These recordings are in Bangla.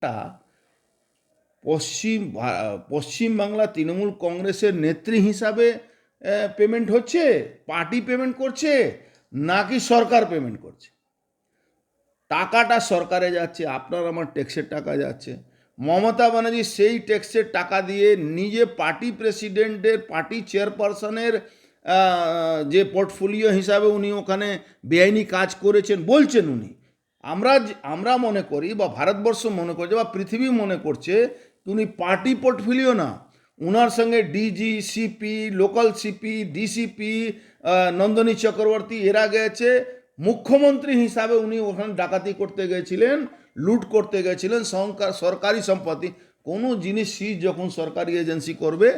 টা পশ্চিমবাংলা তৃণমূল কংগ্রেসের নেত্রী হিসাবে পেমেন্ট হচ্ছে, পার্টি পেমেন্ট করছে, নাকি সরকার পেমেন্ট করছে? টাকাটা সরকারে যাচ্ছে, আপনার আমার ট্যাক্সের টাকা যাচ্ছে। মমতা ব্যানার্জি সেই ট্যাক্সের টাকা দিয়ে নিজে পার্টি প্রেসিডেন্টের, পার্টি চেয়ারপারসনের যে পোর্টফোলিও হিসাবে উনি ওখানে বেআইনি কাজ করেছেন বলছেন উনি। আমরা মনে করি, বা ভারতবর্ষ মনে করছে, বা পৃথিবী মনে করছে উনি পার্টি পোর্টফোলিও না, উনার সঙ্গে DG, CP, local CP, DCP, Nandini Chakraborty এরা গেছে। মুখ্যমন্ত্রী হিসাবে উনি ওখানে ডাকাতি করতে গেছিলেন, লুট করতে গেছিলেন সরকারি সম্পত্তি। কোনো জিনিস সিজ যখন সরকারি এজেন্সি করবে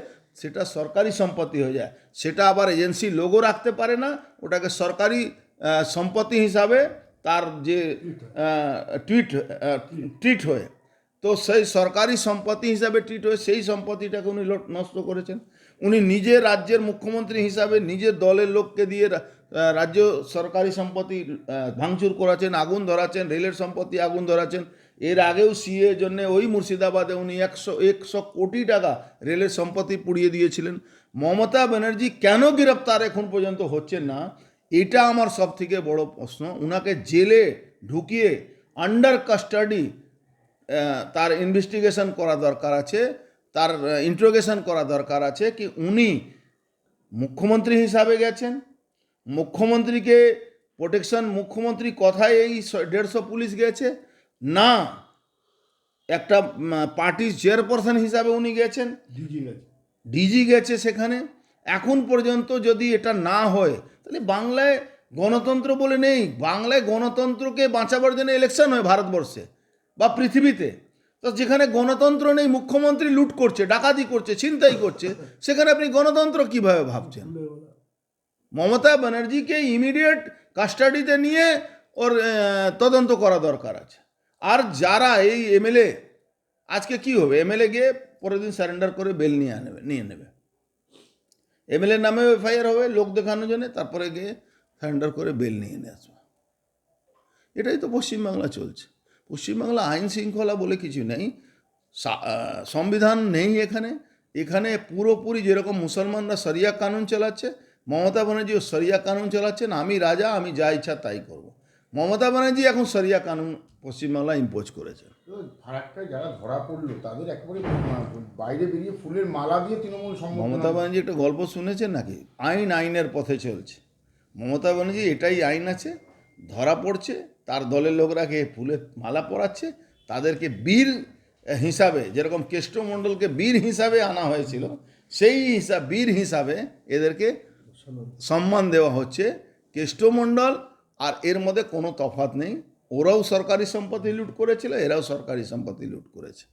সেটা সরকারি সম্পত্তি হয়ে যায়, সেটা আবার এজেন্সি লোগো রাখতে পারে না, ওটাকে সরকারি সম্পত্তি হিসাবে তার যে ট্রিট হয়ে, তো সেই সরকারি সম্পত্তি হিসাবে ট্রিট হয়ে সেই সম্পত্তিটাকে উনি নষ্ট করেছেন। উনি নিজে রাজ্যের মুখ্যমন্ত্রী হিসাবে নিজের দলের লোককে দিয়ে রাজ্য সরকারি সম্পত্তি ভাঙচুর করাচ্ছেন, আগুন ধরাচ্ছেন, রেলের সম্পত্তি আগুন ধরাচ্ছেন। এর আগেও সিএ জন্য ওই মুর্শিদাবাদে উনি 100 কোটি টাকা রেলের সম্পত্তি পুড়িয়ে দিয়েছিলেন। মমতা ব্যানার্জি কেন গ্রেপ্তার এখন পর্যন্ত হচ্ছেন না, এটা আমার সব থেকে বড় প্রশ্ন। উনাকে জেলে ঢুকিয়ে আন্ডার কাস্টাডি তার ইনভেস্টিগেশন করা দরকার আছে, তার ইন্ট্রোগেশন করা দরকার আছে কি উনি মুখ্যমন্ত্রী হিসাবে গেছেন, মুখ্যমন্ত্রীকে প্রোটেকশন, মুখ্যমন্ত্রী কথায় এই 150 পুলিশ গেছে, না একটা পার্টির চেয়ারপারসন হিসাবে উনি গেছেন, ডিজি গেছে সেখানে। এখন পর্যন্ত যদি এটা না হয় তাহলে বাংলায় গণতন্ত্র বলে নেই। বাংলায় গণতন্ত্রকে বাঁচাবার জন্য ইলেকশন হয় ভারতবর্ষে বা পৃথিবীতে। তো যেখানে গণতন্ত্র নেই, মুখ্যমন্ত্রী লুট করছে, ডাকাতি করছে, ছিনতাই করছে, সেখানে আপনি গণতন্ত্র কিভাবে ভাবছেন? মমতা ব্যানার্জিকে ইমিডিয়েট কাস্টাডিতে নিয়ে ওর তদন্ত করা দরকার আছে। আর যারা এই এমএলএ, আজকে কি হবে, এমএলএ গিয়ে পরের দিন সারেন্ডার করে বেল নিয়ে নেবে, এমএলএ নামে এফআইআর হবে লোক দেখানোর জন্য, তারপরে গিয়ে সারেন্ডার করে বেল নিয়ে আসবে। এটাই তো পশ্চিমবাংলা চলছে। পশ্চিমবাংলা আইন শৃঙ্খলা বলে কিছু নেই, সংবিধান নেই এখানে। এখানে পুরোপুরি যেরকম মুসলমানরা শরিয়া কানুন চালাচ্ছে, মমতা ব্যানার্জিও শরিয়া কানুন চালাচ্ছেন। আমি রাজা, আমি যা ইচ্ছা তাই করব। মমতা ব্যানার্জি এখন শরিয়া কানুন পশ্চিমবাংলা ইম্পোজ করেছে। ফারাক্কায় যারা ধরা পড়লো তাদের একেবারে বাইরে বেরিয়ে ফুলের মালা দিয়ে তৃণমূল মমতা ব্যানার্জি একটা গল্প শুনেছেন নাকি? আইনের পথে চলছে মমতা ব্যানার্জি। এটাই আইন আছে, ধরা পড়ছে, তার দলের লোকরাকে ফুলের মালা পরাচ্ছে, তাদেরকে বীর হিসাবে, যেরকম কেষ্টমণ্ডলকে বীর হিসাবে আনা হয়েছিল, সেই বীর হিসাবে এদেরকে সম্মান দেওয়া হচ্ছে। কেষ্টমণ্ডল আর এর মধ্যে কোনো তফাৎ নেই, ওরাও সরকারি সম্পত্তি লুট করেছিল, এরাও সরকারি সম্পত্তি লুট করেছে।